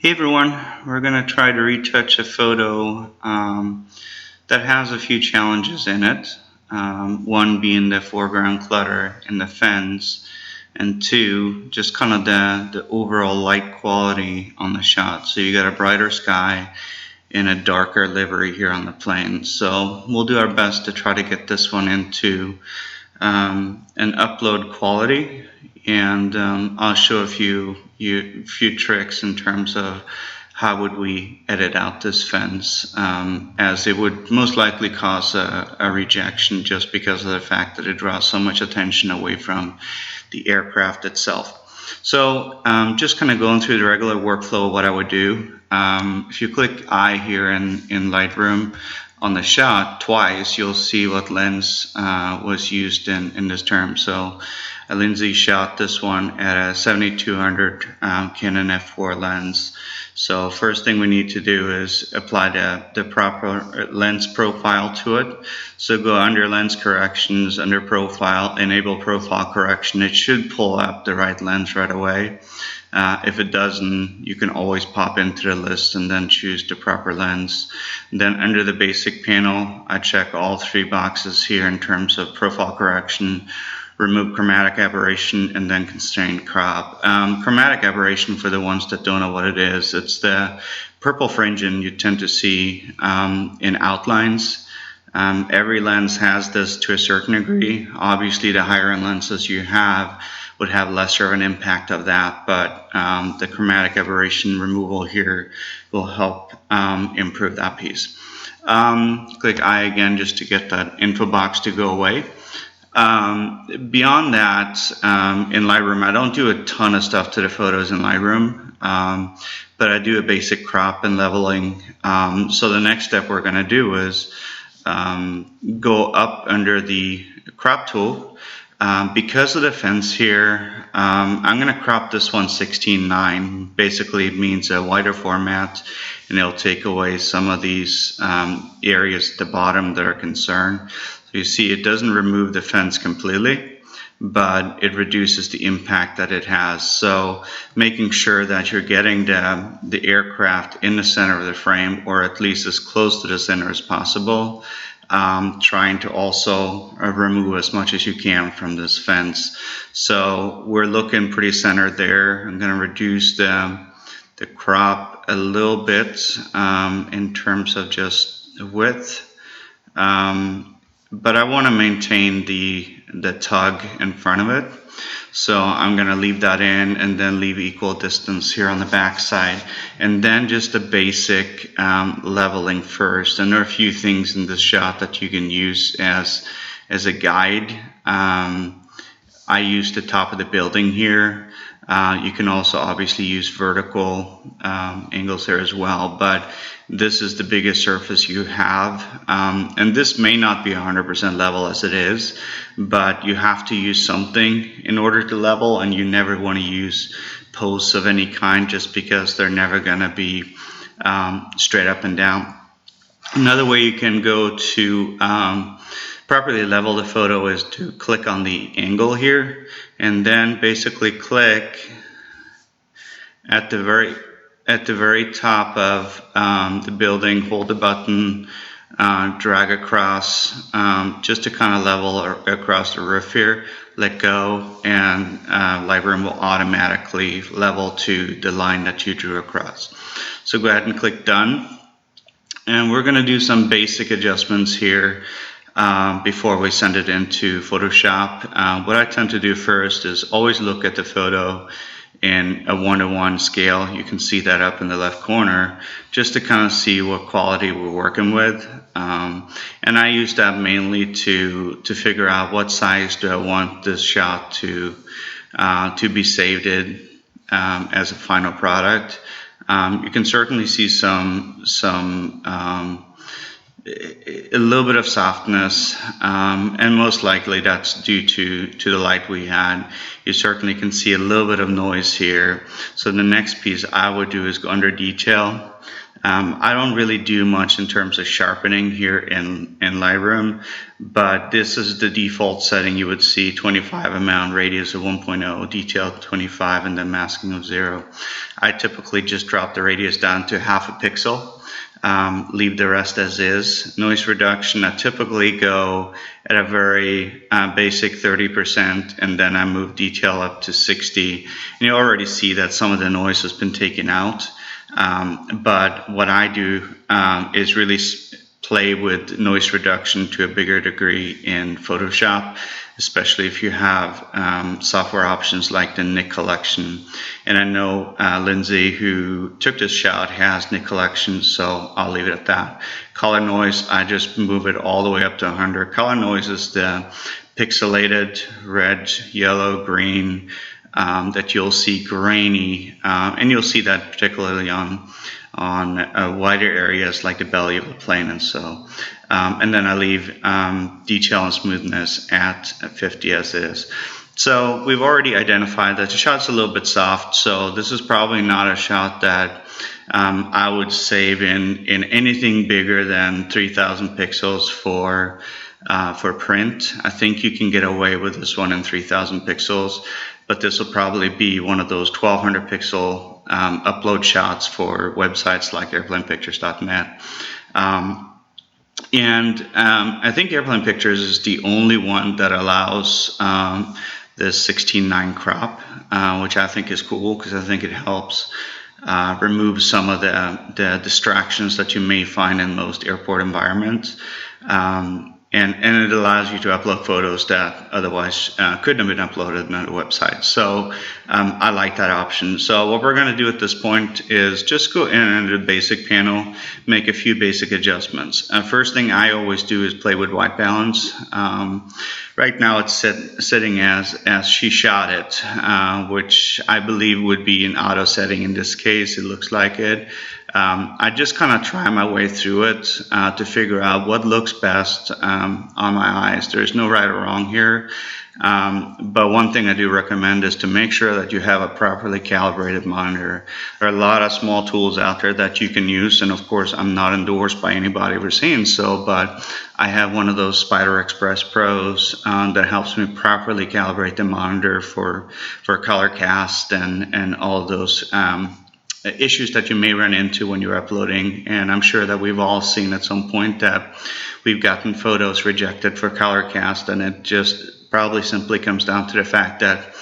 Hey everyone, we're going to try to retouch a photo that has a few challenges in it. One being the foreground clutter in the fence, and two, just kind of the overall light quality on the shot. So you got a brighter sky and a darker livery here on the plane. So we'll do our best to try to get this one into an upload quality, and I'll show a few tricks in terms of how would we edit out this fence, as it would most likely cause a rejection just because of the fact that it draws so much attention away from the aircraft itself. So just kind of going through the regular workflow of what I would do. If you click I here in Lightroom on the shot twice, you'll see what lens was used in this term. So Lindsay shot this one at a 7200 Canon f4 lens. So first thing we need to do is apply the proper lens profile to it. So go under lens corrections, under profile, enable profile correction. It should pull up the right lens right away. If it doesn't, you can always pop into the list and then choose the proper lens. Then under the basic panel, I check all three boxes here in terms of profile correction, remove chromatic aberration, and then constrained crop. Chromatic aberration, for the ones that don't know what it is, it's the purple fringing you tend to see in outlines. Every lens has this to a certain degree. Obviously, the higher end lenses you have would have lesser of an impact of that, but the chromatic aberration removal here will help improve that piece. Click I again just to get that info box to go away. Beyond that, in Lightroom, I don't do a ton of stuff to the photos in Lightroom, but I do a basic crop and leveling. So the next step we're going to do is go up under the crop tool. Because of the fence here, I'm going to crop this one 16:9. Basically, it means a wider format, and it'll take away some of these areas at the bottom that are concerned. So you see, it doesn't remove the fence completely, but it reduces the impact that it has. So making sure that you're getting the aircraft in the center of the frame, or at least as close to the center as possible. Trying to also remove as much as you can from this fence. So we're looking pretty centered there. I'm going to reduce the crop a little bit in terms of just width, but I want to maintain the tug in front of it. So I'm going to leave that in and then leave equal distance here on the back side, and then just the basic leveling first. And there are a few things in this shot that you can use as a guide. I use the top of the building here. You can also obviously use vertical angles there as well, but this is the biggest surface you have, and this may not be 100% level as it is, but you have to use something in order to level, and you never want to use posts of any kind just because they're never going to be straight up and down. Another way you can go to properly level the photo is to click on the angle here, and then basically click at the very top of the building, hold the button, drag across just to kind of level across the roof here, let go, and Lightroom will automatically level to the line that you drew across. So go ahead and click done, and we're going to do some basic adjustments here before we send it into Photoshop. What I tend to do first is always look at the photo in a 1:1 scale. You can see that up in the left corner, just to kind of see what quality we're working with. And I use that mainly to figure out what size do I want this shot to be saved in as a final product. You can certainly see a little bit of softness, and most likely that's due to the light we had. You certainly can see a little bit of noise here. So the next piece I would do is go under detail, I don't really do much in terms of sharpening here in Lightroom, but this is the default setting. You would see 25 amount, radius of 1.0, detail 25, and then masking of 0. I typically just drop the radius down to half a pixel. Leave the rest as is. Noise reduction, I typically go at a very basic 30%, and then I move detail up to 60. And you already see that some of the noise has been taken out. But what I do is really play with noise reduction to a bigger degree in Photoshop, especially if you have software options like the Nick collection. And I know Lindsay, who took this shot, has Nick collection, so I'll leave it at that. Color noise, I just move it all the way up to 100. Color noise is the pixelated red, yellow, green that you'll see grainy, and you'll see that particularly on wider areas like the belly of the plane and so. And then I leave detail and smoothness at 50 as is. So we've already identified that the shot's a little bit soft, so this is probably not a shot that I would save in anything bigger than 3,000 pixels for print. I think you can get away with this one in 3,000 pixels, but this will probably be one of those 1,200 pixel upload shots for websites like airplanepictures.net. I think Airplane Pictures is the only one that allows this 16:9 crop, which I think is cool because I think it helps remove some of the distractions that you may find in most airport environments. And it allows you to upload photos that otherwise couldn't have been uploaded on a website. So I like that option. So what we're going to do at this point is just go in under the basic panel, make a few basic adjustments. First thing I always do is play with white balance. Right now it's setting as she shot it, which I believe would be an auto setting in this case. It looks like it. I just kind of try my way through it to figure out what looks best on my eyes. There's no right or wrong here. But one thing I do recommend is to make sure that you have a properly calibrated monitor. There are a lot of small tools out there that you can use, and of course I'm not endorsed by anybody for saying so, but I have one of those Spider Express Pros that helps me properly calibrate the monitor for color cast and all of those issues that you may run into when you're uploading. And I'm sure that we've all seen at some point that we've gotten photos rejected for color cast, and it just probably simply comes down to the fact that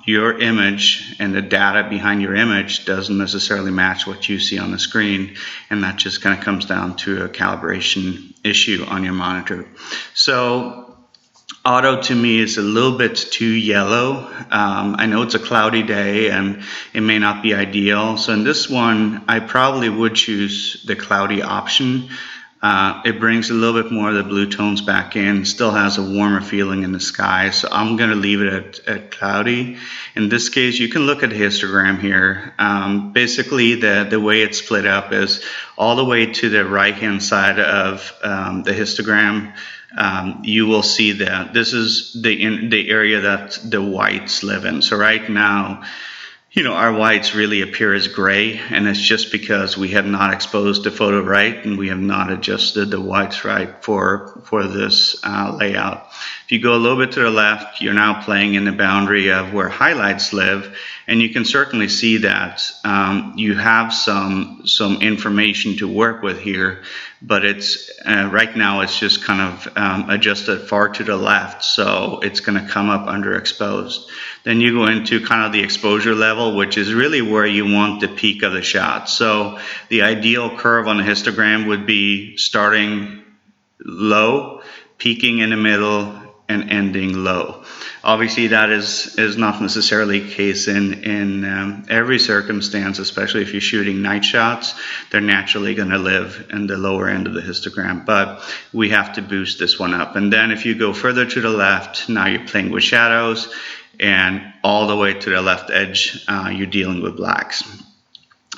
your image and the data behind your image doesn't necessarily match what you see on the screen, and that just kind of comes down to a calibration issue on your monitor. So auto to me is a little bit too yellow. I know it's a cloudy day and it may not be ideal. So in this one, I probably would choose the cloudy option. It brings a little bit more of the blue tones back in, still has a warmer feeling in the sky. So I'm going to leave it at cloudy. In this case, you can look at the histogram here. Basically, the way it's split up is all the way to the right-hand side of the histogram. You will see that this is the area that the whites live in. So right now, you know, our whites really appear as gray, and it's just because we have not exposed the photo right and we have not adjusted the whites right for this layout. If you go a little bit to the left, you're now playing in the boundary of where highlights live, and you can certainly see that you have some information to work with here, but it's right now it's just kind of adjusted far to the left, so it's going to come up underexposed. Then you go into kind of the exposure level, which is really where you want the peak of the shot. So the ideal curve on a histogram would be starting low, peaking in the middle, and ending low. Obviously, that is not necessarily the case in every circumstance, especially if you're shooting night shots. They're naturally going to live in the lower end of the histogram, but we have to boost this one up. And then if you go further to the left, now you're playing with shadows, and all the way to the left edge, you're dealing with blacks.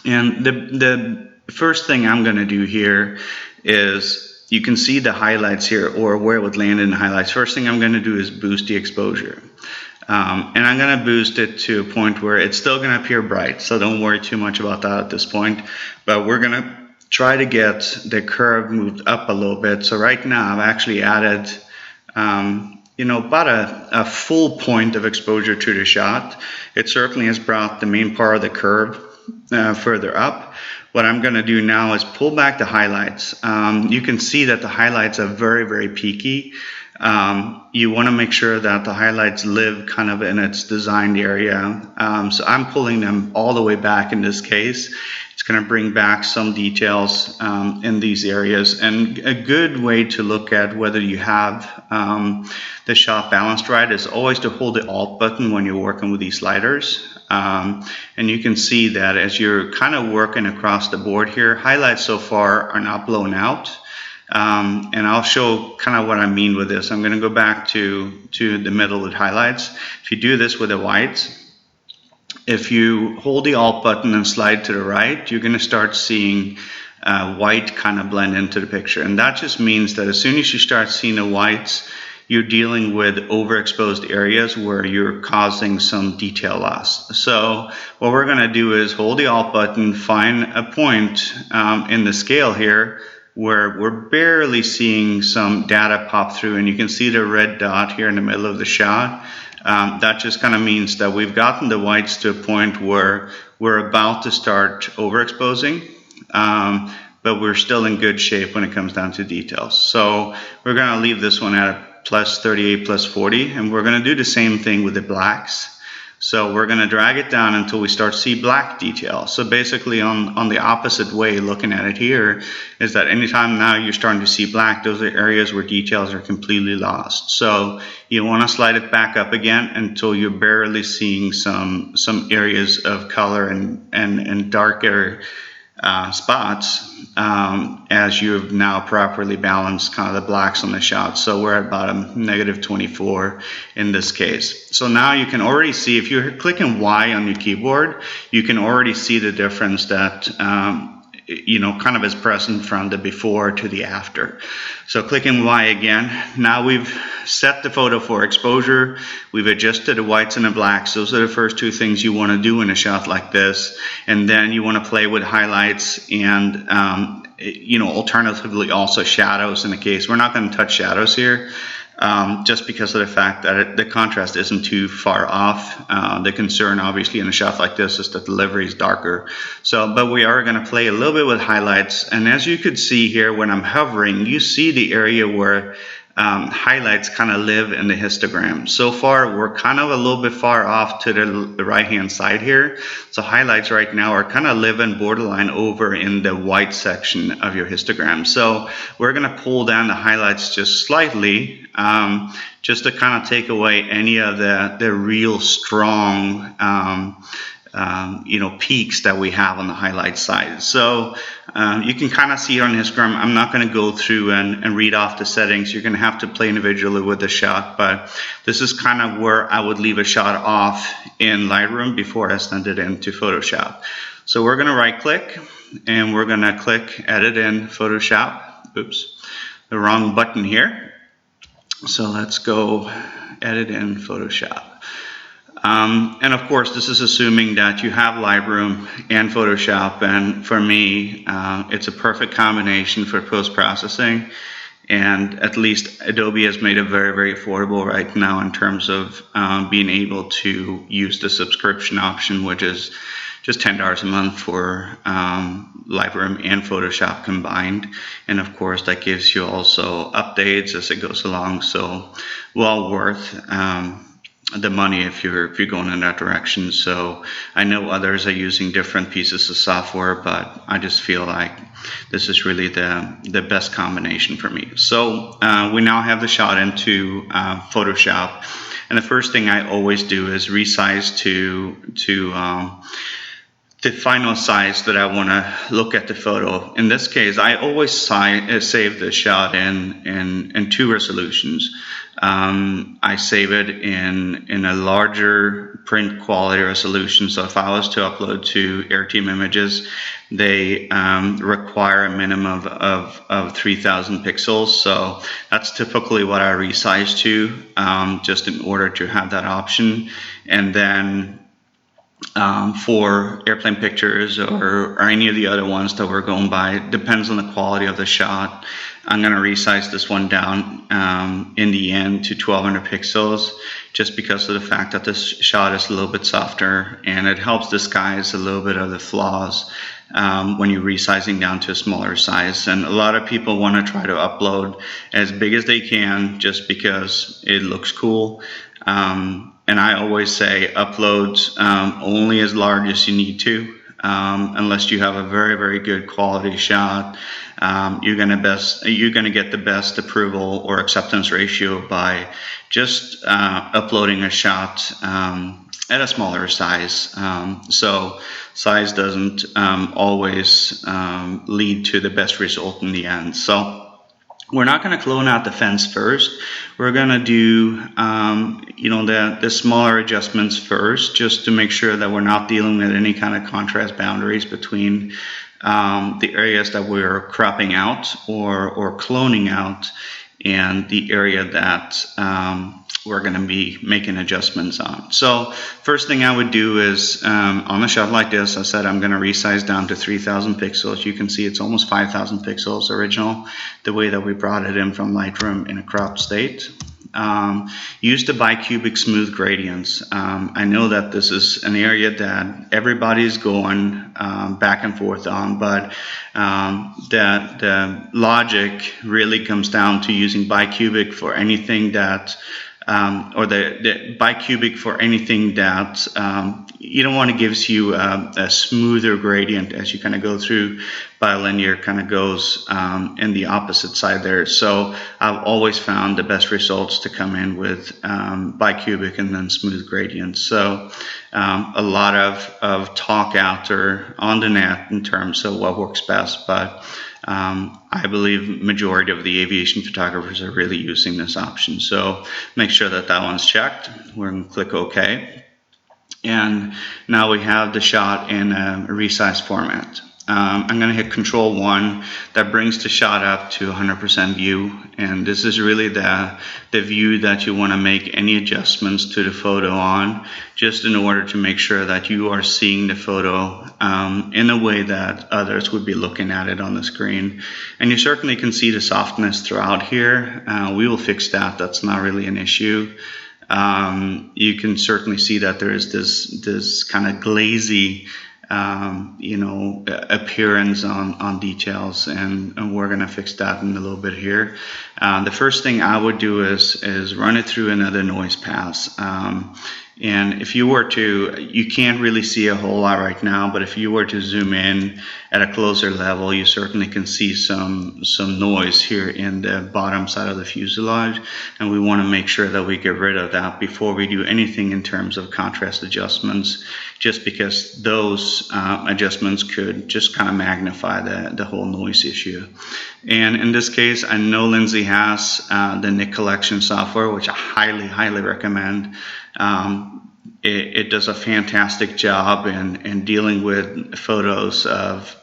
And the first thing I'm going to do here is, you can see the highlights here, or where it would land in the highlights. First thing I'm going to do is boost the exposure. And I'm going to boost it to a point where it's still going to appear bright, so don't worry too much about that at this point. But we're going to try to get the curve moved up a little bit. So right now I've actually added about a full point of exposure to the shot. It certainly has brought the main part of the curve further up. What I'm going to do now is pull back the highlights. You can see that the highlights are very, very peaky. You want to make sure that the highlights live kind of in its designed area. So I'm pulling them all the way back in this case. It's going to bring back some details in these areas. And a good way to look at whether you have the shot balanced right is always to hold the Alt button when you're working with these sliders. And you can see that as you're kind of working across the board here, highlights so far are not blown out. And I'll show kind of what I mean with this. I'm going to go back to the middle with highlights. If you do this with the whites, if you hold the Alt button and slide to the right, you're going to start seeing white kind of blend into the picture. And that just means that as soon as you start seeing the whites, you're dealing with overexposed areas where you're causing some detail loss. So what we're going to do is hold the Alt button, find a point in the scale here where we're barely seeing some data pop through, and you can see the red dot here in the middle of the shot. That just kind of means that we've gotten the whites to a point where we're about to start overexposing, but we're still in good shape when it comes down to details. So we're going to leave this one at a plus 38, plus 40, and we're going to do the same thing with the blacks. So we're going to drag it down until we start to see black detail. So basically on the opposite way, looking at it here, is that anytime now you're starting to see black, those are areas where details are completely lost. So you want to slide it back up again until you're barely seeing some areas of color and darker spots as you've now properly balanced kind of the blacks on the shot. So we're at about a negative 24 in this case. So now you can already see, if you're clicking Y on your keyboard, you can already see the difference that kind of is present from the before to the after. So clicking Y again, now we've set the photo for exposure, we've adjusted the whites and the blacks. Those are the first two things you want to do in a shot like this. And then you want to play with highlights and alternatively also shadows in the case. We're not going to touch shadows here. Just because of the fact that the contrast isn't too far off. The concern obviously in a shot like this is that the delivery is darker. But we are going to play a little bit with highlights, and as you could see here when I'm hovering, you see the area where highlights kind of live in the histogram. So far we're kind of a little bit far off to the right hand side here, so highlights right now are kind of living borderline over in the white section of your histogram. So we're going to pull down the highlights just slightly, just to kind of take away any of the real strong peaks that we have on the highlight side. So you can kind of see on histogram. I'm not going to go through and read off the settings. You're going to have to play individually with the shot, but this is kind of where I would leave a shot off in Lightroom before I send it into Photoshop. So we're going to right click and we're going to click Edit in Photoshop. Oops, the wrong button here. So let's go Edit in Photoshop. And of course, this is assuming that you have Lightroom and Photoshop, and for me, it's a perfect combination for post-processing, and at least Adobe has made it very, very affordable right now in terms of being able to use the subscription option, which is just $10 a month for Lightroom and Photoshop combined. And of course, that gives you also updates as it goes along, so well worth the money if you're going in that direction. So I know others are using different pieces of software, but I just feel like this is really the best combination for me. So we now have the shot into Photoshop, and the first thing I always do is resize to the final size that I want to look at the photo. In this case, I always save the shot in two resolutions. I save it in a larger print quality resolution. So if I was to upload to AirTeam Images, they require a minimum of 3,000 pixels. So that's typically what I resize to, just in order to have that option. And then for airplane pictures or any of the other ones that we're going by, it depends on the quality of the shot. I'm going to resize this one down in the end to 1200 pixels, just because of the fact that this shot is a little bit softer, and it helps disguise a little bit of the flaws when you're resizing down to a smaller size. And a lot of people want to try to upload as big as they can just because it looks cool. And I always say upload only as large as you need to, unless you have a very, very good quality shot. You're gonna get the best approval or acceptance ratio by just uploading a shot at a smaller size. So size doesn't always lead to the best result in the end. So we're not going to clone out the fence first. We're going to do, the smaller adjustments first, just to make sure that we're not dealing with any kind of contrast boundaries between the areas that we're cropping out or cloning out and the area that we're going to be making adjustments on. So first thing I would do is on a shot like this, I said I'm going to resize down to 3,000 pixels. You can see it's almost 5,000 pixels original, the way that we brought it in from Lightroom in a cropped state. Use the bicubic smooth gradients. I know that this is an area that everybody's going back and forth on, but the logic really comes down to using bicubic for anything that or the bicubic for anything that you don't want to give you a smoother gradient as you kind of go through. Bilinear kind of goes in the opposite side there. So I've always found the best results to come in with bicubic and then smooth gradients. So a lot of talk out there on the net in terms of what works best, but I believe majority of the aviation photographers are really using this option. So make sure that that one's checked. We're going to click OK. And now we have the shot in a resized format. I'm going to hit Control 1. That brings the shot up to 100% view, and this is really the view that you want to make any adjustments to the photo on, just in order to make sure that you are seeing the photo in a way that others would be looking at it on the screen. And you certainly can see the softness throughout here. We will fix that. That's not really an issue. You can certainly see that there is this kind of glazy appearance on details, and we're going to fix that in a little bit here. The first thing I would do is run it through another noise pass. And if you were to, you can't really see a whole lot right now, but if you were to zoom in at a closer level, you certainly can see some noise here in the bottom side of the fuselage, and we want to make sure that we get rid of that before we do anything in terms of contrast adjustments, just because those adjustments could just kind of magnify the whole noise issue. And in this case, I know Lindsay has the Nik Collection software, which I highly recommend. It does a fantastic job in dealing with photos of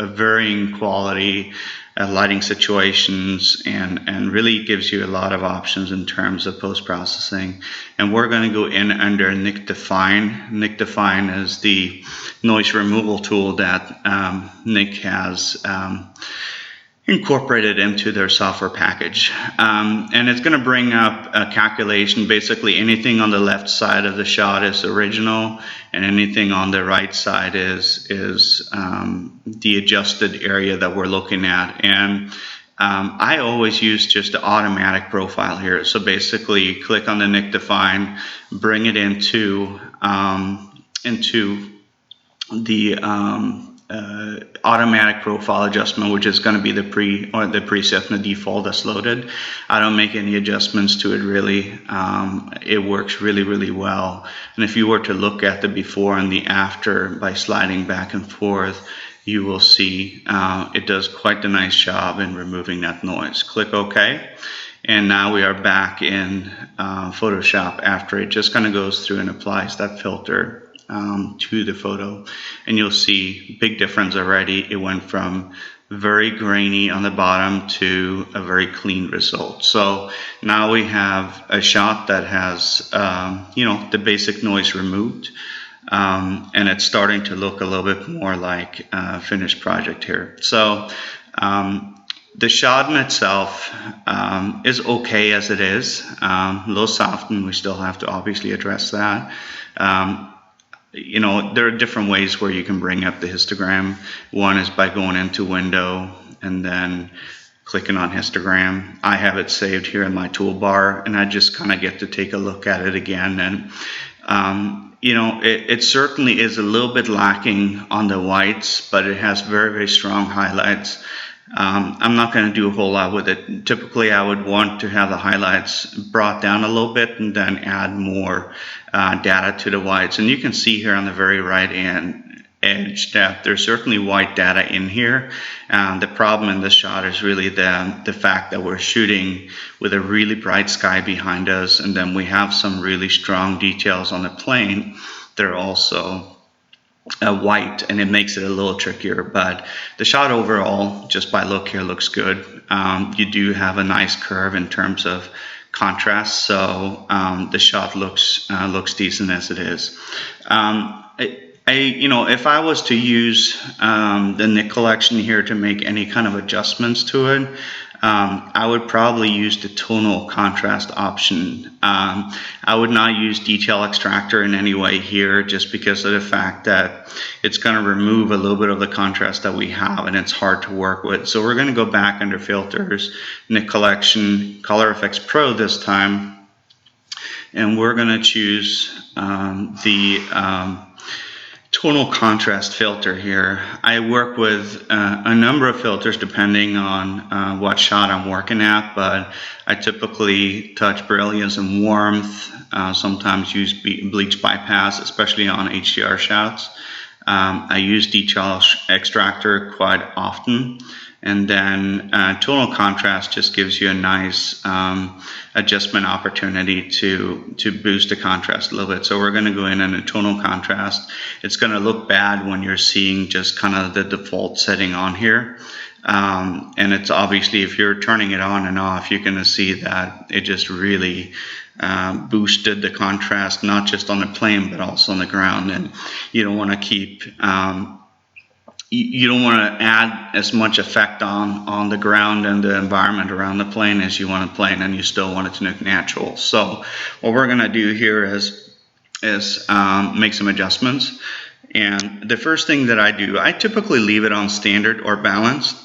varying quality, lighting situations, and really gives you a lot of options in terms of post-processing. And we're going to go in under Nik Define. Nik Define is the noise removal tool that Nik has incorporated into their software package, and it's going to bring up a calculation. Basically anything on the left side of the shot is original, and anything on the right side is the adjusted area that we're looking at. And I always use just the automatic profile here. So basically click on the Nik Define, bring it into the automatic profile adjustment, which is going to be the preset and the default that's loaded. I don't make any adjustments to it really. It works really well. And if you were to look at the before and the after by sliding back and forth, you will see it does quite a nice job in removing that noise. Click OK. And now we are back in Photoshop after it just kind of goes through and applies that filter to the photo. And you'll see big difference already. It went from very grainy on the bottom to a very clean result. So now we have a shot that has the basic noise removed, and it's starting to look a little bit more like a finished project here. So the shot in itself is okay as it is, a little soft, and we still have to obviously address that. There are different ways where you can bring up the histogram. One is by going into Window and then clicking on histogram. I have it saved here in my toolbar, and I just kind of get to take a look at it again. And it certainly is a little bit lacking on the whites, but it has very, very strong highlights. I'm not going to do a whole lot with it. Typically, I would want to have the highlights brought down a little bit and then add more data to the whites. And you can see here on the very right edge that there's certainly white data in here. The problem in this shot is really the fact that we're shooting with a really bright sky behind us, and then we have some really strong details on the plane that are also white, and it makes it a little trickier. But the shot overall, just by look here, looks good. You do have a nice curve in terms of contrast, so the shot looks decent as it is. If I was to use the Nik collection here to make any kind of adjustments to it, I would probably use the tonal contrast option. I would not use detail extractor in any way here, just because of the fact that it's going to remove a little bit of the contrast that we have, and it's hard to work with. So we're going to go back under filters, Nik collection, Color Effects Pro this time, and we're going to choose the tonal contrast filter here. I work with a number of filters depending on what shot I'm working at, but I typically touch brilliance and warmth, sometimes use bleach bypass, especially on HDR shots. I use detail extractor quite often. And then tonal contrast just gives you a nice adjustment opportunity to boost the contrast a little bit. So we're going to go in a tonal contrast. It's going to look bad when you're seeing just kind of the default setting on here. And it's obviously, if you're turning it on and off, you're going to see that it just really boosted the contrast, not just on the plane, but also on the ground. And you don't want to keep... you don't want to add as much effect on the ground and the environment around the plane as you want to plane, and you still want it to look natural. So what we're going to do here is make some adjustments. And the first thing that I do, I typically leave it on standard or balanced.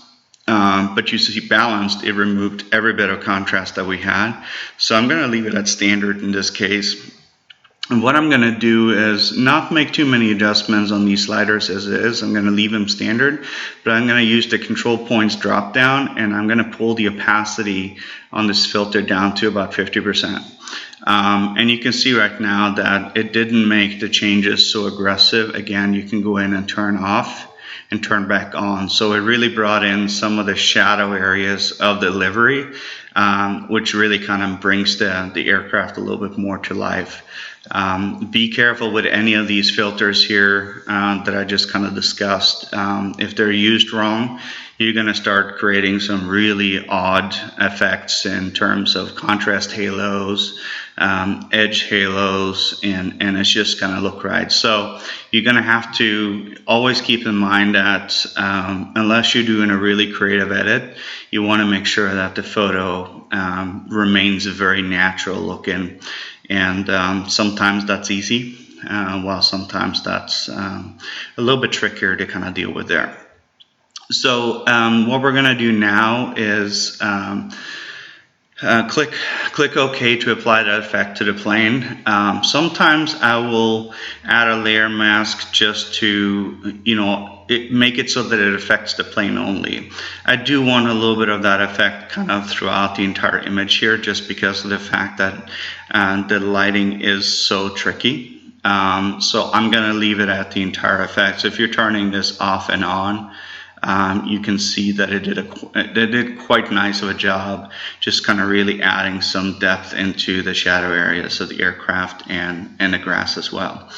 But you see balanced, it removed every bit of contrast that we had. So I'm going to leave it at standard in this case. And what I'm going to do is not make too many adjustments on these sliders as it is. I'm going to leave them standard, but I'm going to use the control points drop down, and I'm going to pull the opacity on this filter down to about 50%. And you can see right now that it didn't make the changes so aggressive. Again, you can go in and turn off and turn back on. So it really brought in some of the shadow areas of the livery, which really kind of brings the aircraft a little bit more to life. Be careful with any of these filters here that I just kind of discussed. If they're used wrong, you're going to start creating some really odd effects in terms of contrast halos, edge halos, and it's just going to look right. So you're going to have to always keep in mind that unless you're doing a really creative edit, you want to make sure that the photo remains very natural looking. And sometimes that's easy, while sometimes that's a little bit trickier to kind of deal with there. So what we're going to do now is click OK to apply that effect to the plane. Sometimes I will add a layer mask just to, make it so that it affects the plane only. I do want a little bit of that effect kind of throughout the entire image here, just because of the fact that the lighting is so tricky. So I'm going to leave it at the entire effect. So if you're turning this off and on, you can see that it did quite nice of a job, just kind of really adding some depth into the shadow areas of the aircraft and the grass as well.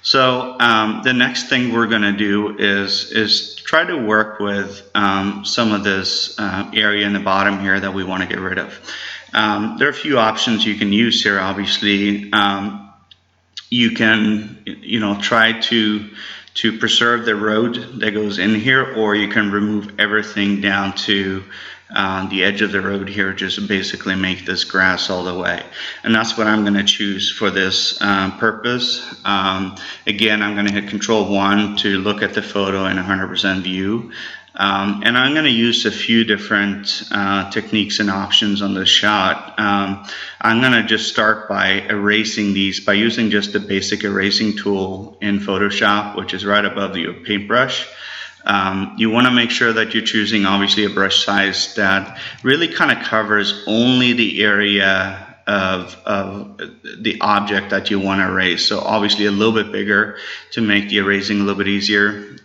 So the next thing we're going to do is try to work with some of this area in the bottom here that we want to get rid of. There are a few options you can use here. Obviously, you can try to preserve the road that goes in here, or you can remove everything down to the edge of the road here, just basically make this grass all the way. And that's what I'm going to choose for this purpose. Again, I'm going to hit Control-1 to look at the photo in 100% view. And I'm going to use a few different techniques and options on this shot. I'm going to just start by erasing these by using just the basic erasing tool in Photoshop, which is right above your paintbrush. You want to make sure that you're choosing obviously a brush size that really kind of covers only the area of the object that you want to erase. So obviously a little bit bigger to make the erasing a little bit easier.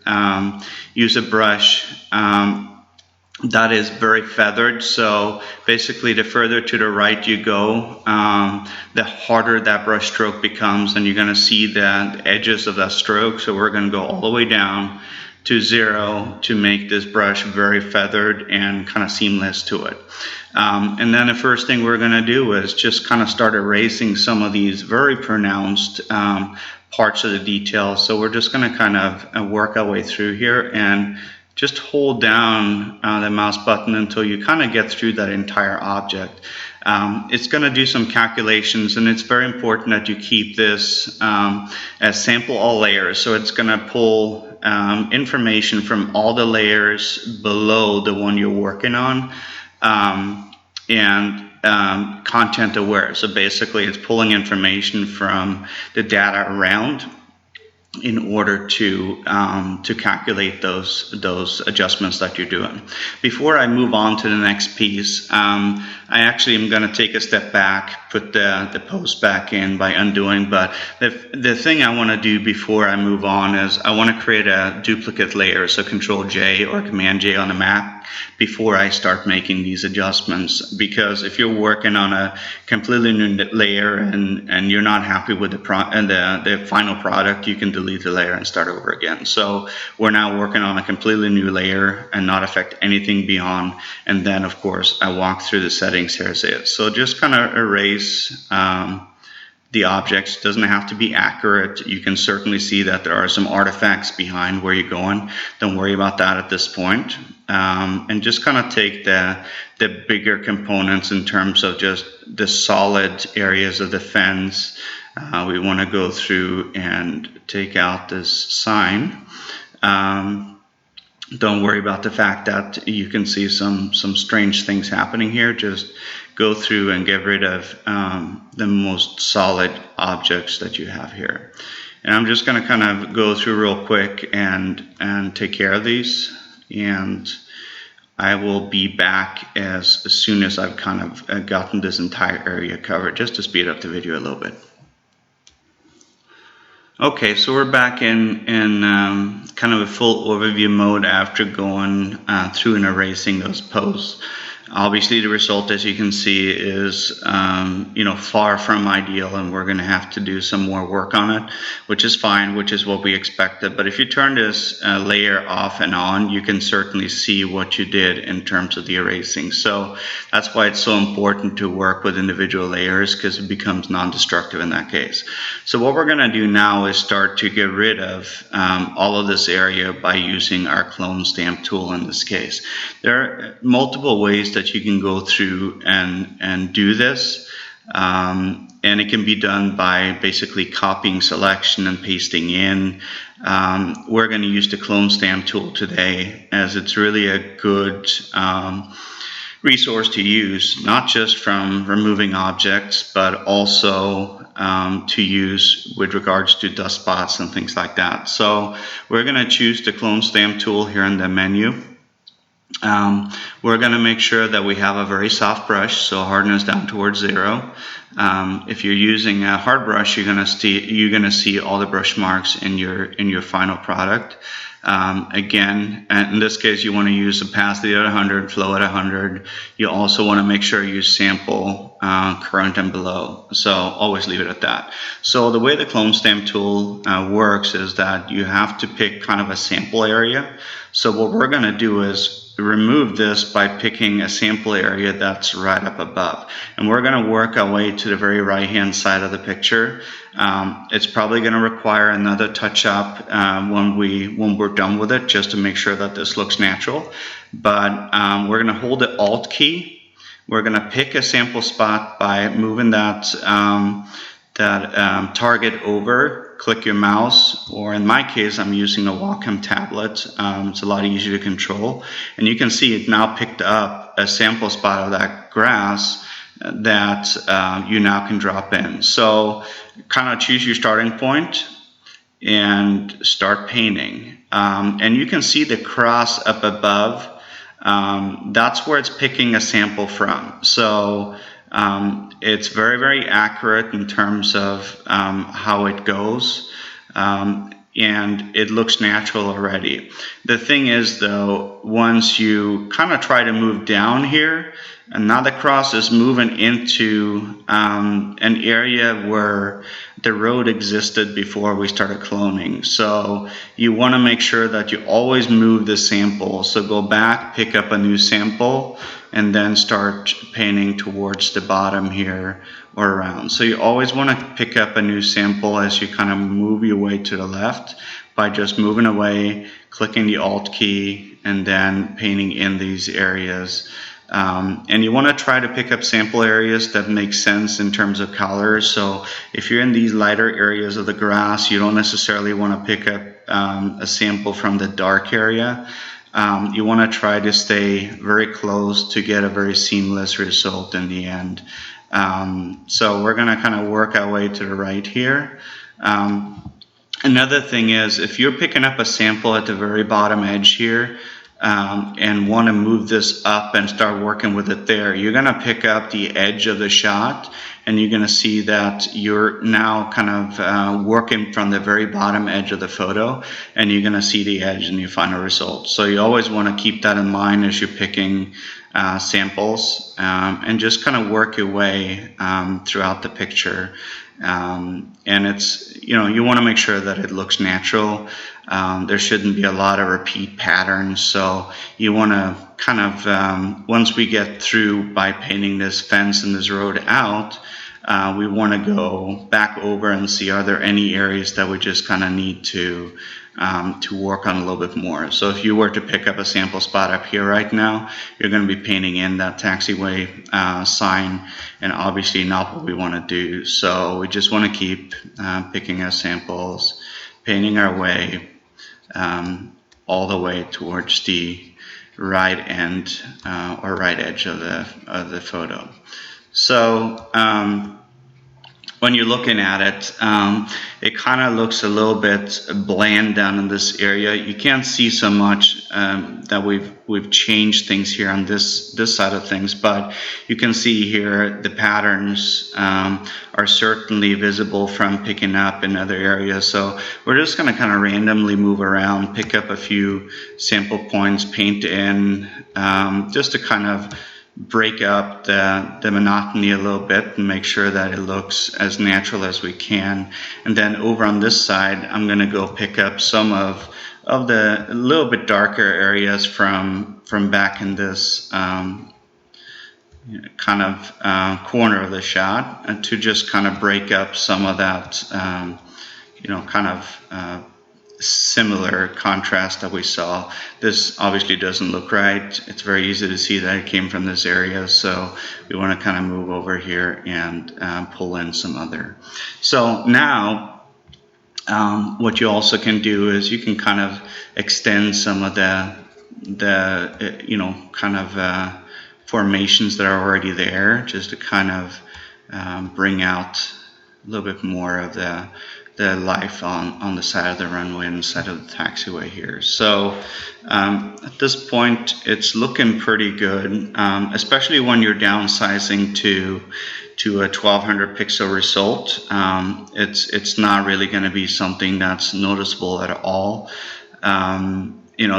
Use a brush that is very feathered, so basically the further to the right you go, the harder that brush stroke becomes, and you're going to see the edges of that stroke. So we're going to go all the way down to 0 to make this brush very feathered and kind of seamless to it. And then the first thing we're going to do is just kind of start erasing some of these very pronounced parts of the detail. So we're just going to kind of work our way through here and just hold down the mouse button until you kind of get through that entire object. It's going to do some calculations, and it's very important that you keep this as sample all layers. So it's going to pull information from all the layers below the one you're working on, and content aware. So basically it's pulling information from the data around in order to calculate those adjustments that you're doing. Before I move on to the next piece, I actually am going to take a step back, put the post back in by undoing, but the thing I want to do before I move on is I want to create a duplicate layer, so Control J or Command J on the Mac before I start making these adjustments, because if you're working on a completely new layer and you're not happy with the final product, you can delete the layer and start over again. So we're now working on a completely new layer and not affect anything beyond, and then of course I walk through the settings here as is. So just kind of erase the objects. It doesn't have to be accurate. You can certainly see that there are some artifacts behind where you're going. Don't worry about that at this point. And just kind of take the bigger components in terms of just the solid areas of the fence. We want to go through and take out this sign. Don't worry about the fact that you can see some strange things happening here. Just go through and get rid of the most solid objects that you have here. And I'm just going to kind of go through real quick and take care of these. And I will be back as soon as I've kind of gotten this entire area covered, just to speed up the video a little bit. Okay, so we're back in kind of a full overview mode after going through and erasing those posts. Obviously, the result, as you can see, is far from ideal, and we're going to have to do some more work on it, which is fine, which is what we expected. But if you turn this layer off and on, you can certainly see what you did in terms of the erasing. So that's why it's so important to work with individual layers, because it becomes non-destructive in that case. So what we're going to do now is start to get rid of all of this area by using our clone stamp tool in this case. There are multiple ways that you can go through and do this, and it can be done by basically copying selection and pasting in. We're going to use the clone stamp tool today, as it's really a good resource to use, not just from removing objects, but also to use with regards to dust spots and things like that. So we're going to choose the clone stamp tool here in the menu. We're going to make sure that we have a very soft brush, so hardness down towards 0. If you're using a hard brush, you're gonna see all the brush marks in your final product. Again, in this case, you want to use opacity at 100, flow at 100. You also want to make sure you sample current and below. So always leave it at that. So the way the clone stamp tool works is that you have to pick kind of a sample area. So what we're going to do is remove this by picking a sample area that's right up above, and we're going to work our way to the very right hand side of the picture. It's probably going to require another touch up when we're done with it, just to make sure that this looks natural. But we're going to hold the Alt key. We're going to pick a sample spot by moving that target over. Click your mouse, or in my case, I'm using a Wacom tablet. It's a lot easier to control, and you can see it now picked up a sample spot of that grass that you now can drop in. So kind of choose your starting point and start painting. And you can see the cross up above. That's where it's picking a sample from. So it's very, very accurate in terms of how it goes, and it looks natural already. The thing is, though, once you kind of try to move down here, and now the cross is moving into an area where the road existed before we started cloning. So you want to make sure that you always move the sample. So go back, pick up a new sample, and then start painting towards the bottom here or around. So you always want to pick up a new sample as you kind of move your way to the left by just moving away, clicking the Alt key, and then painting in these areas. And you want to try to pick up sample areas that make sense in terms of colors. So if you're in these lighter areas of the grass, you don't necessarily want to pick up a sample from the dark area. You want to try to stay very close to get a very seamless result in the end. So we're going to kind of work our way to the right here. Another thing is, if you're picking up a sample at the very bottom edge here, and want to move this up and start working with it there, you're going to pick up the edge of the shot, and you're going to see that you're now kind of working from the very bottom edge of the photo, and you're going to see the edge in your final result. So you always want to keep that in mind as you're picking samples, and just kind of work your way throughout the picture. And it's, you want to make sure that it looks natural. There shouldn't be a lot of repeat patterns, so you want to kind of, once we get through by painting this fence and this road out, we want to go back over and see, are there any areas that we just kind of need to work on a little bit more. So if you were to pick up a sample spot up here right now, you're going to be painting in that taxiway sign, and obviously not what we want to do. So we just want to keep picking our samples, painting our way all the way towards the right end or right edge of the photo. So when you're looking at it, it kind of looks a little bit bland down in this area. You can't see so much that we've changed things here on this side of things, but you can see here the patterns are certainly visible from picking up in other areas. So we're just going to kind of randomly move around, pick up a few sample points, paint in, just to kind of break up the monotony a little bit and make sure that it looks as natural as we can. And then over on this side, I'm going to go pick up some of the little bit darker areas from back in this kind of corner of the shot, and to just kind of break up some of that kind of similar contrast that we saw. This obviously doesn't look right. It's very easy to see that it came from this area, so we want to kind of move over here and pull in some other. So now what you also can do is you can kind of extend some of the kind of formations that are already there, just to kind of bring out a little bit more of the life on the side of the runway and the side of the taxiway here. So at this point, it's looking pretty good, especially when you're downsizing to to a 1200 pixel result, it's not really going to be something that's noticeable at all.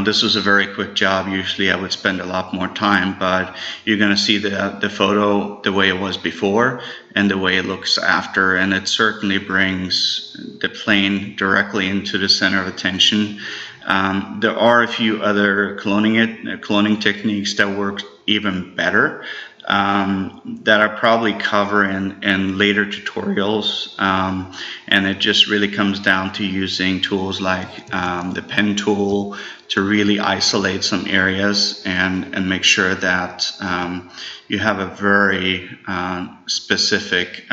This was a very quick job. Usually I would spend a lot more time, but you're going to see the photo the way it was before and the way it looks after, and it certainly brings the plane directly into the center of attention. There are a few other cloning techniques that work even better, that I probably cover in later tutorials, and it just really comes down to using tools like the pen tool to really isolate some areas and make sure that you have a very specific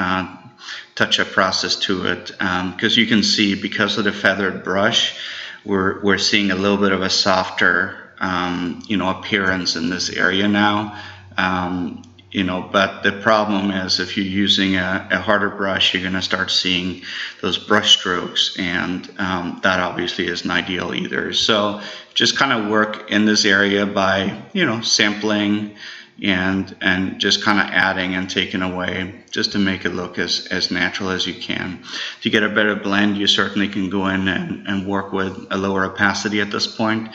touch-up process to it, because you can see, because of the feathered brush, we're seeing a little bit of a softer appearance in this area now. But the problem is, if you're using a harder brush, you're going to start seeing those brush strokes, and that obviously isn't ideal either. So just kind of work in this area by sampling and just kind of adding and taking away, just to make it look as natural as you can. To get a better blend, you certainly can go in and work with a lower opacity at this point,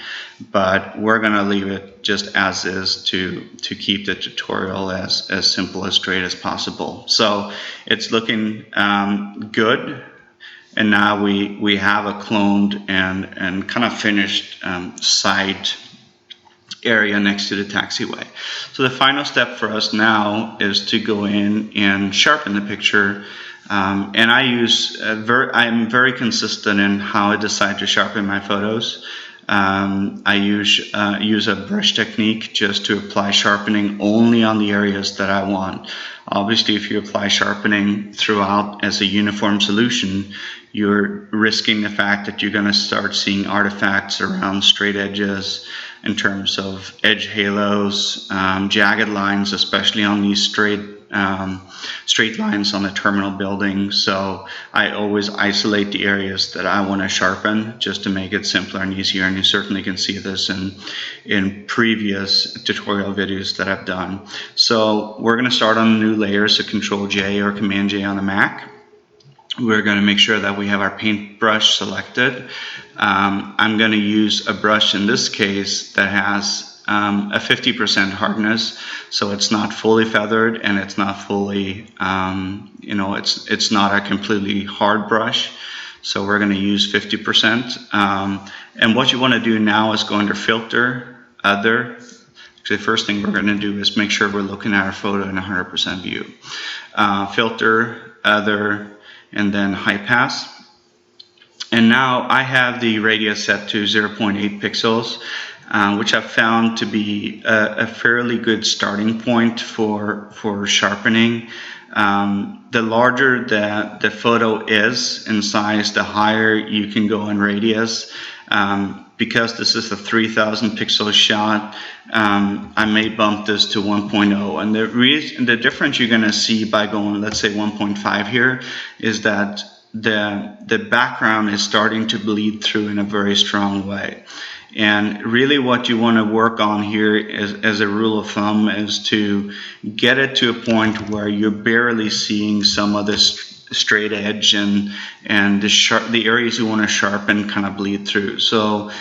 but we're going to leave it just as is to keep the tutorial as simple, as straight as possible. So it's looking good, and now we have a cloned and kind of finished side area next to the taxiway. So the final step for us now is to go in and sharpen the picture, and I'm very consistent in how I decide to sharpen my photos. I use a brush technique just to apply sharpening only on the areas that I want. Obviously, if you apply sharpening throughout as a uniform solution, you're risking the fact that you're going to start seeing artifacts around straight edges in terms of edge halos, jagged lines, especially on these straight lines on the terminal building. So I always isolate the areas that I want to sharpen, just to make it simpler and easier. And you certainly can see this in previous tutorial videos that I've done. So we're going to start on a new layer, so Control J or Command J on the Mac. We're going to make sure that we have our paintbrush selected. I'm going to use a brush in this case that has a 50% hardness, so it's not fully feathered and it's not fully, it's not a completely hard brush. So we're going to use 50%. And what you want to do now is go under Filter, Other. Actually, the first thing we're going to do is make sure we're looking at our photo in 100% view. Filter, Other, and then High Pass. And now I have the radius set to 0.8 pixels, which I've found to be a fairly good starting point for sharpening. The larger the photo is in size, the higher you can go in radius. Because this is a 3000 pixel shot, I may bump this to 1.0. And the difference you're going to see by going, let's say 1.5 here, is that the background is starting to bleed through in a very strong way. And really what you want to work on here as a rule of thumb is to get it to a point where you're barely seeing some of this straight edge and the areas you want to sharpen kind of bleed through. So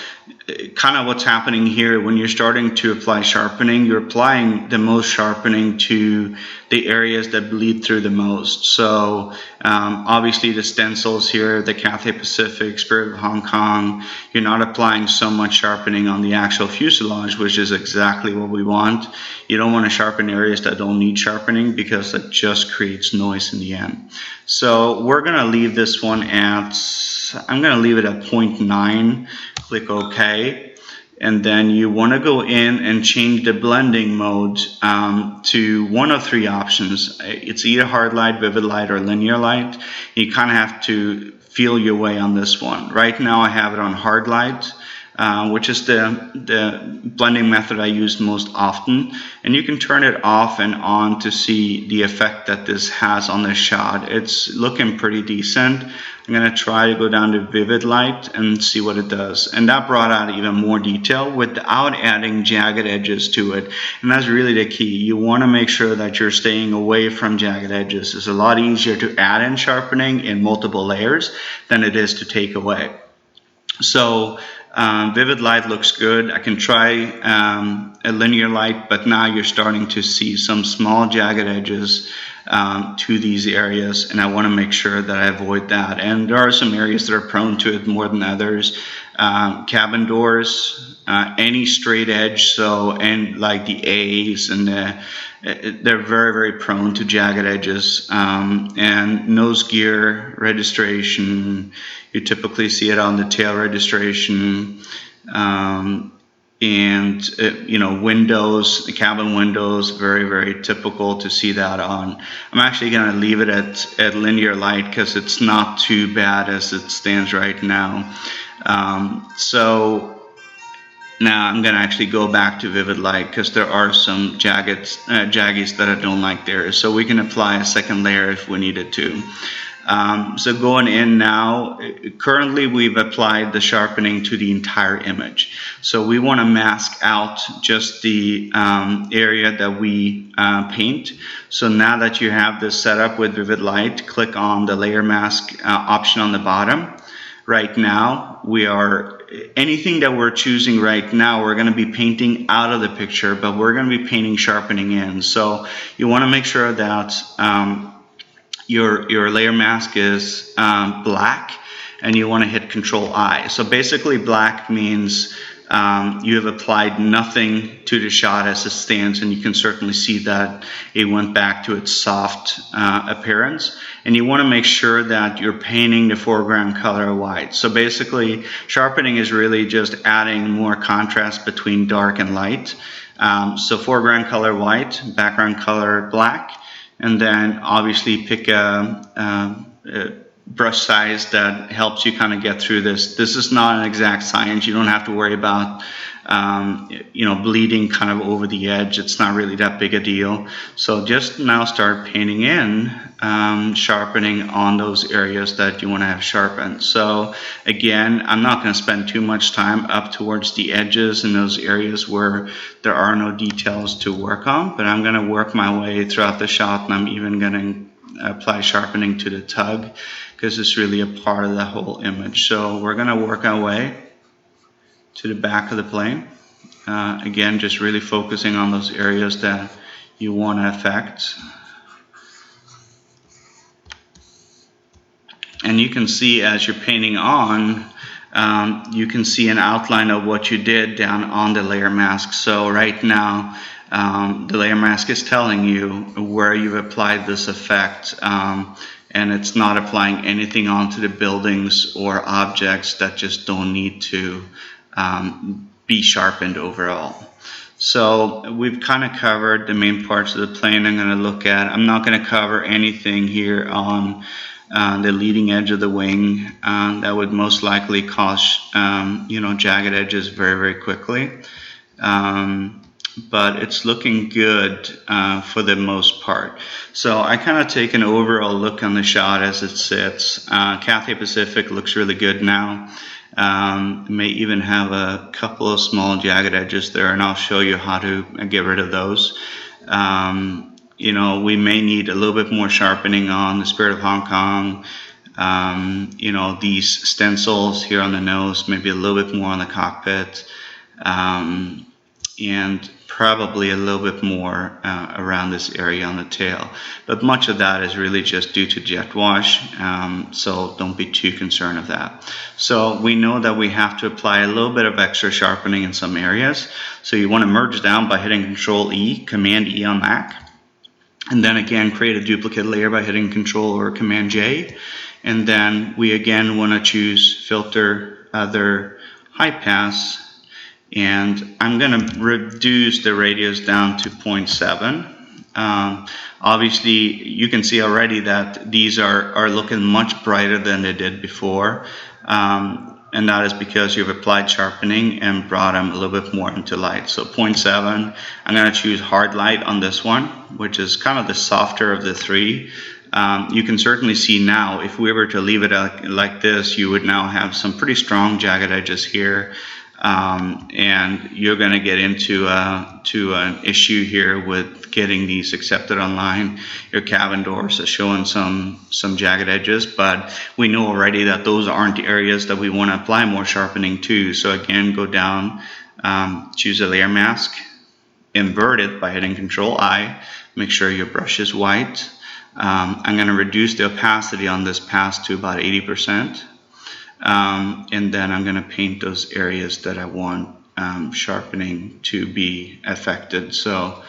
kind of what's happening here, when you're starting to apply sharpening, you're applying the most sharpening to the areas that bleed through the most. So obviously the stencils here, the Cathay Pacific, Spirit of Hong Kong, you're not applying so much sharpening on the actual fuselage, which is exactly what we want. You don't want to sharpen areas that don't need sharpening, because that just creates noise in the end. So we're going to leave this one at, I'm going to leave it at 0.9. Click OK, and then you want to go in and change the blending mode to one of three options. It's either hard light, vivid light, or linear light. You kind of have to feel your way on this one. Right now I have it on hard light. which is the blending method I use most often. And you can turn it off and on to see the effect that this has on the shot. It's looking pretty decent. I'm going to try to go down to vivid light and see what it does. And that brought out even more detail without adding jagged edges to it. And that's really the key. You want to make sure that you're staying away from jagged edges. It's a lot easier to add in sharpening in multiple layers than it is to take away. So vivid light looks good. I can try a linear light, but now you're starting to see some small jagged edges to these areas, and I want to make sure that I avoid that. And there are some areas that are prone to it more than others. Cabin doors, any straight edge, and like the A's and they're very, very prone to jagged edges. And nose gear registration, you typically see it on the tail registration. Windows, the cabin windows, very, very typical to see that on. I'm actually going to leave it at linear light because it's not too bad as it stands right now. So now I'm going to actually go back to vivid light because there are some jaggies that I don't like there. So we can apply a second layer if we needed to. So going in now, currently we've applied the sharpening to the entire image. So we want to mask out just the area that we paint. So now that you have this set up with vivid light, click on the layer mask option on the bottom. Right now, anything that we're choosing right now, we're going to be painting out of the picture, but we're going to be painting sharpening in. So you want to make sure that your layer mask is black, and you want to hit Control I. So basically black means you have applied nothing to the shot as it stands, and you can certainly see that it went back to its soft appearance. And you want to make sure that you're painting the foreground color white. So basically sharpening is really just adding more contrast between dark and light. So foreground color white, background color black, and then obviously pick a brush size that helps you kind of get through this. This is not an exact science. You don't have to worry about bleeding kind of over the edge. It's not really that big a deal. So just now start painting in sharpening on those areas that you want to have sharpened. So again, I'm not going to spend too much time up towards the edges in those areas where there are no details to work on, but I'm going to work my way throughout the shot, and I'm even going to apply sharpening to the tug because it's really a part of the whole image. So we're going to work our way to the back of the plane. Again, just really focusing on those areas that you want to affect. And you can see as you're painting on, you can see an outline of what you did down on the layer mask. So right now, the layer mask is telling you where you've applied this effect, and it's not applying anything onto the buildings or objects that just don't need to be sharpened overall. So we've kind of covered the main parts of the plane I'm going to look at. I'm not going to cover anything here on the leading edge of the wing. That would most likely cause jagged edges very, very quickly. But it's looking good for the most part. So I kind of take an overall look on the shot as it sits. Cathay Pacific looks really good now. May even have a couple of small jagged edges there, and I'll show you how to get rid of those. We may need a little bit more sharpening on the Spirit of Hong Kong. These stencils here on the nose, maybe a little bit more on the cockpit, and probably a little bit more around this area on the tail. But much of that is really just due to jet wash, so don't be too concerned of that. So we know that we have to apply a little bit of extra sharpening in some areas. So you want to merge down by hitting Control E, Command E on Mac. And then again, create a duplicate layer by hitting Control or Command J. And then we again want to choose Filter, Other, High Pass. And I'm going to reduce the radius down to 0.7. Obviously, you can see already that these are looking much brighter than they did before. and that is because you've applied sharpening and brought them a little bit more into light. So 0.7, I'm going to choose hard light on this one, which is kind of the softer of the three. You can certainly see now, if we were to leave it like this, you would now have some pretty strong jagged edges here. And you're going to get into an issue here with getting these accepted online. Your cabin doors are showing some jagged edges, but we know already that those aren't the areas that we want to apply more sharpening to. So again, go down, choose a layer mask, invert it by hitting Control I, make sure your brush is white. I'm going to reduce the opacity on this pass to about 80%. And then I'm going to paint those areas that I want sharpening to be affected. So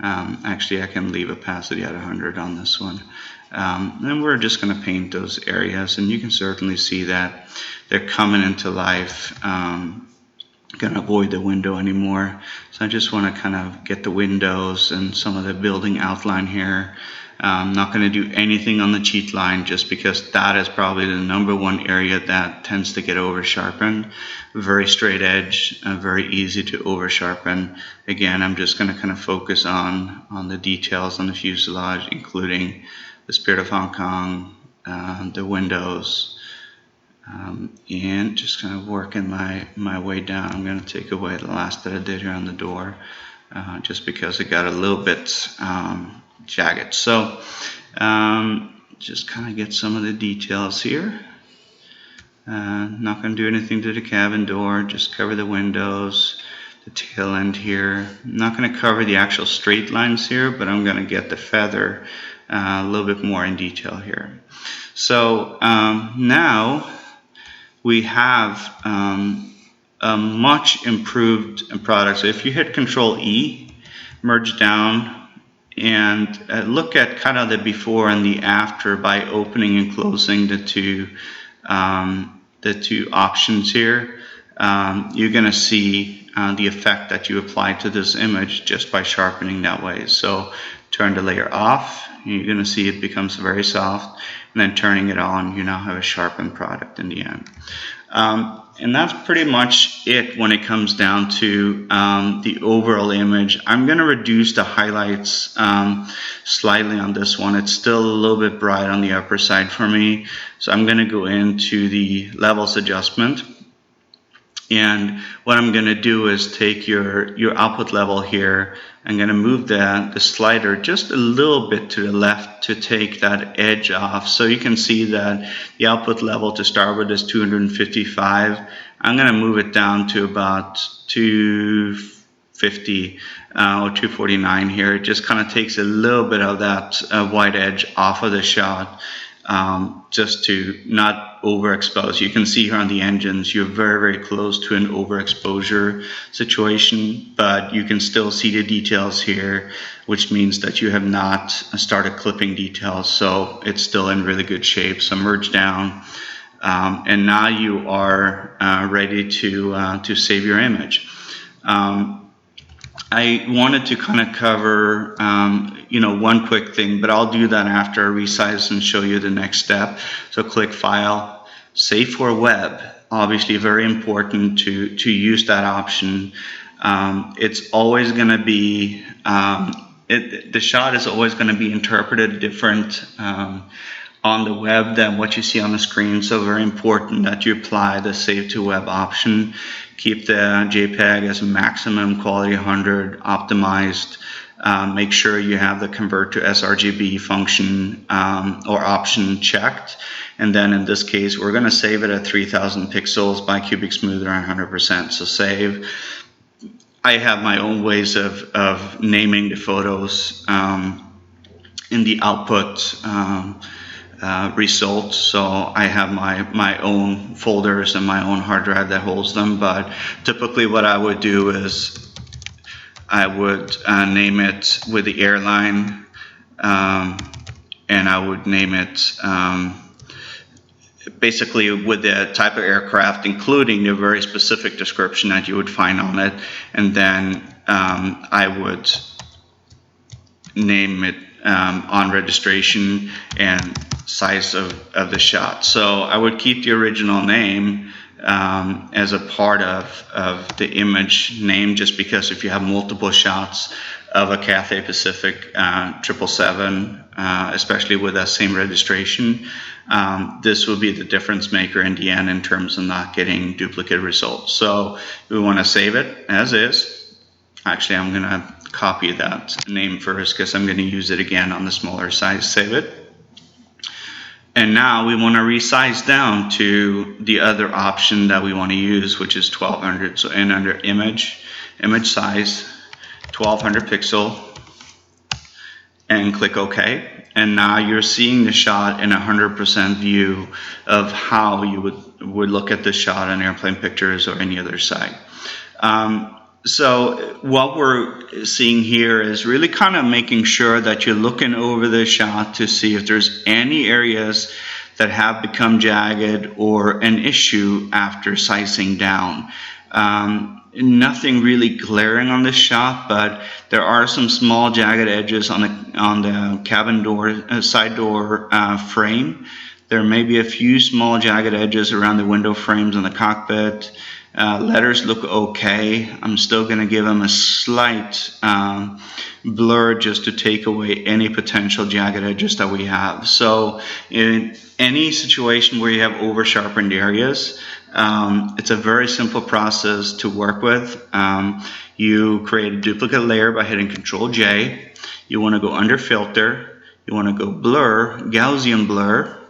actually I can leave opacity at 100 on this one. And we're just going to paint those areas, and you can certainly see that they're coming into life. Going to avoid the window anymore. So I just want to kind of get the windows and some of the building outline here. I'm not going to do anything on the cheat line, just because that is probably the #1 area that tends to get over sharpened. Very straight edge, very easy to over sharpen. Again, I'm just going to kind of focus on the details on the fuselage, including the Spirit of Hong Kong, the windows, and just kind of working my way down. I'm going to take away the last that I did here on the door, just because it got a little bit jagged. So just kind of get some of the details here. Not going to do anything to the cabin door, just cover the windows, the tail end here. I'm not going to cover the actual straight lines here, but I'm going to get the feather a little bit more in detail here. So now we have a much improved product. So if you hit Control E, merge down, and look at kind of the before and the after by opening and closing the two options here, you're going to see the effect that you apply to this image just by sharpening that way. So turn the layer off, you're going to see it becomes very soft, and then turning it on, you now have a sharpened product in the end. And that's pretty much it when it comes down to the overall image. I'm going to reduce the highlights slightly on this one. It's still a little bit bright on the upper side for me. So I'm going to go into the levels adjustment. And what I'm going to do is take your output level here. I'm going to move the slider just a little bit to the left to take that edge off. So you can see that the output level to start with is 255. I'm going to move it down to about 250 or 249 here. It just kind of takes a little bit of that white edge off of the shot, just to not overexpose. You can see here on the engines, you're very, very close to an overexposure situation, but you can still see the details here, which means that you have not started clipping details, so it's still in really good shape. So merge down, and now you are ready to save your image. I wanted to kind of cover one quick thing, but I'll do that after I resize and show you the next step. So click File, Save for Web. Obviously very important to use that option. It's always going to be, the shot is always going to be interpreted different on the web than what you see on the screen. So very important that you apply the Save to Web option. Keep the JPEG as maximum quality 100 optimized. Make sure you have the convert to sRGB function or option checked. And then in this case, we're going to save it at 3000 pixels by cubic smoother 100%. So save. I have my own ways of naming the photos in the output results. So I have my own folders and my own hard drive that holds them. But typically what I would do is I would name it with the airline, and I would name it basically with the type of aircraft, including the very specific description that you would find on it, and then I would name it on registration and size of the shot. So I would keep the original name, as a part of the image name, just because if you have multiple shots of a Cathay Pacific 777, especially with that same registration, this will be the difference maker in the end in terms of not getting duplicate results. So we want to save it as is. Actually, I'm going to copy that name first because I'm going to use it again on the smaller size. Save it. And now we want to resize down to the other option that we want to use, which is 1200. So in under image size, 1200 pixel, and click OK. And now you're seeing the shot in 100% view of how you would look at the shot on Airplane Pictures or any other site. So what we're seeing here is really kind of making sure that you're looking over the shot to see if there's any areas that have become jagged or an issue after sizing down. Nothing really glaring on this shot, but there are some small jagged edges on the cabin door, side door frame. There may be a few small jagged edges around the window frames in the cockpit. Letters look okay. I'm still going to give them a slight blur just to take away any potential jagged edges that we have. So in any situation where you have over sharpened areas, it's a very simple process to work with. You create a duplicate layer by hitting Control J. You want to go under Filter. You want to go Blur, Gaussian Blur.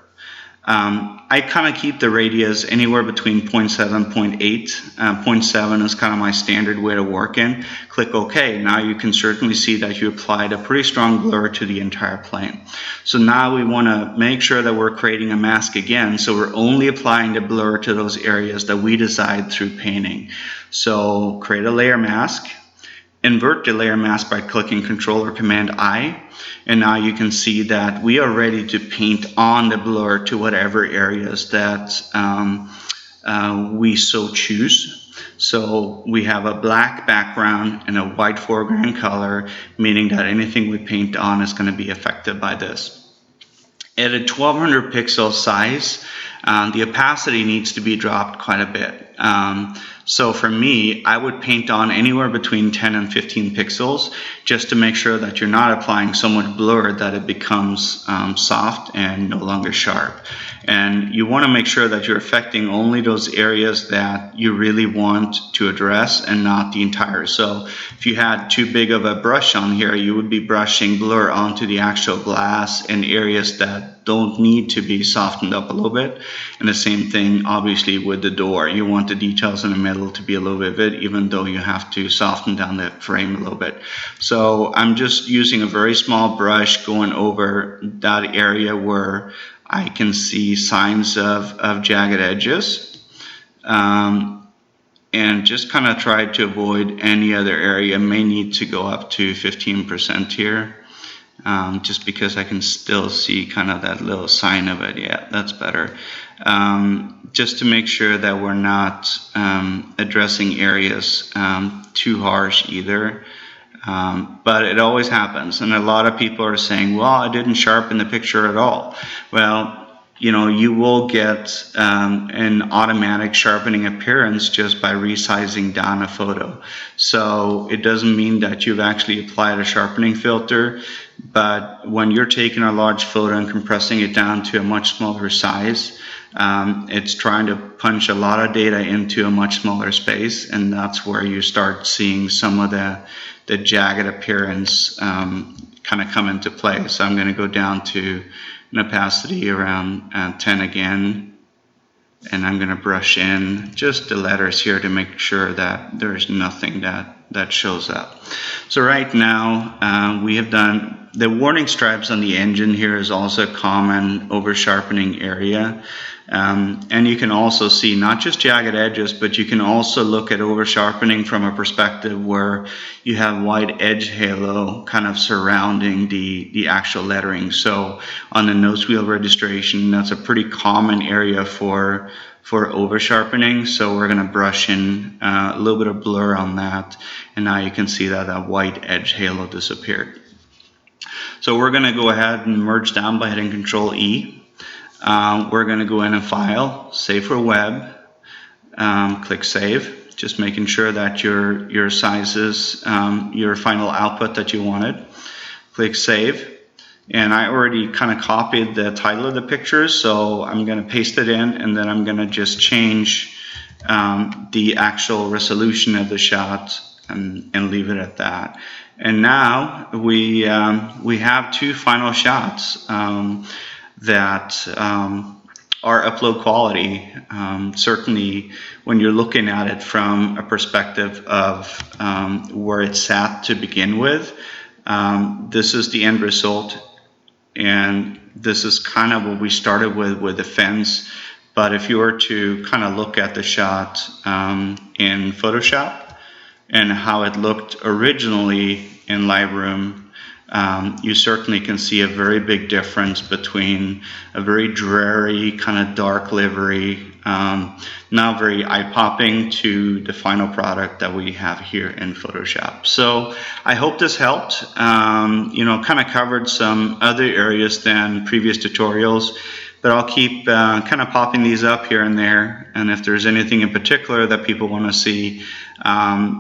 I kind of keep the radius anywhere between 0.7 and 0.8. 0.7 is kind of my standard way to work in. Click OK. Now you can certainly see that you applied a pretty strong blur to the entire plane. So now we want to make sure that we're creating a mask again. So we're only applying the blur to those areas that we decide through painting. So create a layer mask. Invert the layer mask by clicking Control or Command I, and now you can see that we are ready to paint on the blur to whatever areas that we so choose. So we have a black background and a white foreground color, meaning that anything we paint on is going to be affected by this. At a 1200 pixel size, the opacity needs to be dropped quite a bit. So for me, I would paint on anywhere between 10 and 15 pixels just to make sure that you're not applying so much blur that it becomes soft and no longer sharp. And you want to make sure that you're affecting only those areas that you really want to address and not the entire. So if you had too big of a brush on here, you would be brushing blur onto the actual glass in areas that don't need to be softened up a little bit. And the same thing obviously with the door. You want the details in the middle to be a little vivid, even though you have to soften down the frame a little bit. So I'm just using a very small brush going over that area where I can see signs of jagged edges, and just kind of try to avoid any other area. May need to go up to 15% here. Just because I can still see kind of that little sign of it. Yeah, that's better. Just to make sure that we're not addressing areas too harsh either. But it always happens, and a lot of people are saying, well, I didn't sharpen the picture at all. Well, you know, you will get an automatic sharpening appearance just by resizing down a photo. So it doesn't mean that you've actually applied a sharpening filter, but when you're taking a large photo and compressing it down to a much smaller size, it's trying to punch a lot of data into a much smaller space, and that's where you start seeing some of the jagged appearance kind of come into play. So I'm going to go down to an opacity around 10 again, and I'm going to brush in just the letters here to make sure that there's nothing that shows up. So right now we have done the warning stripes on the engine. Here is also a common over sharpening area. And you can also see not just jagged edges, but you can also look at over sharpening from a perspective where you have white edge halo kind of surrounding the actual lettering. So on the nose wheel registration, that's a pretty common area for over sharpening. So we're going to brush in a little bit of blur on that, and now you can see that that white edge halo disappeared. So we're going to go ahead and merge down by hitting Control E. We're going to go in and File, Save for Web. Click Save, just making sure that your size is your final output that you wanted. Click Save. And I already kind of copied the title of the picture, so I'm going to paste it in, and then I'm going to just change the actual resolution of the shot and leave it at that. And now we have two final shots that are upload quality. Certainly when you're looking at it from a perspective of where it's sat to begin with, this is the end result, and this is kind of what we started with the fence. But if you were to kind of look at the shot in Photoshop and how it looked originally in Lightroom, you certainly can see a very big difference between a very dreary kind of dark livery, now very eye-popping, to the final product that we have here in Photoshop. So I hope this helped. Kind of covered some other areas than previous tutorials, but I'll keep kind of popping these up here and there. And if there's anything in particular that people want to see,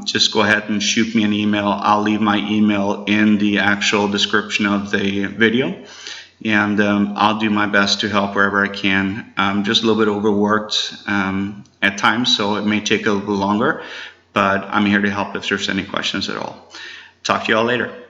just go ahead and shoot me an email. I'll leave my email in the actual description of the video, and I'll do my best to help wherever I can. I'm just a little bit overworked at times, so it may take a little longer, but I'm here to help if there's any questions at all. Talk to you all later.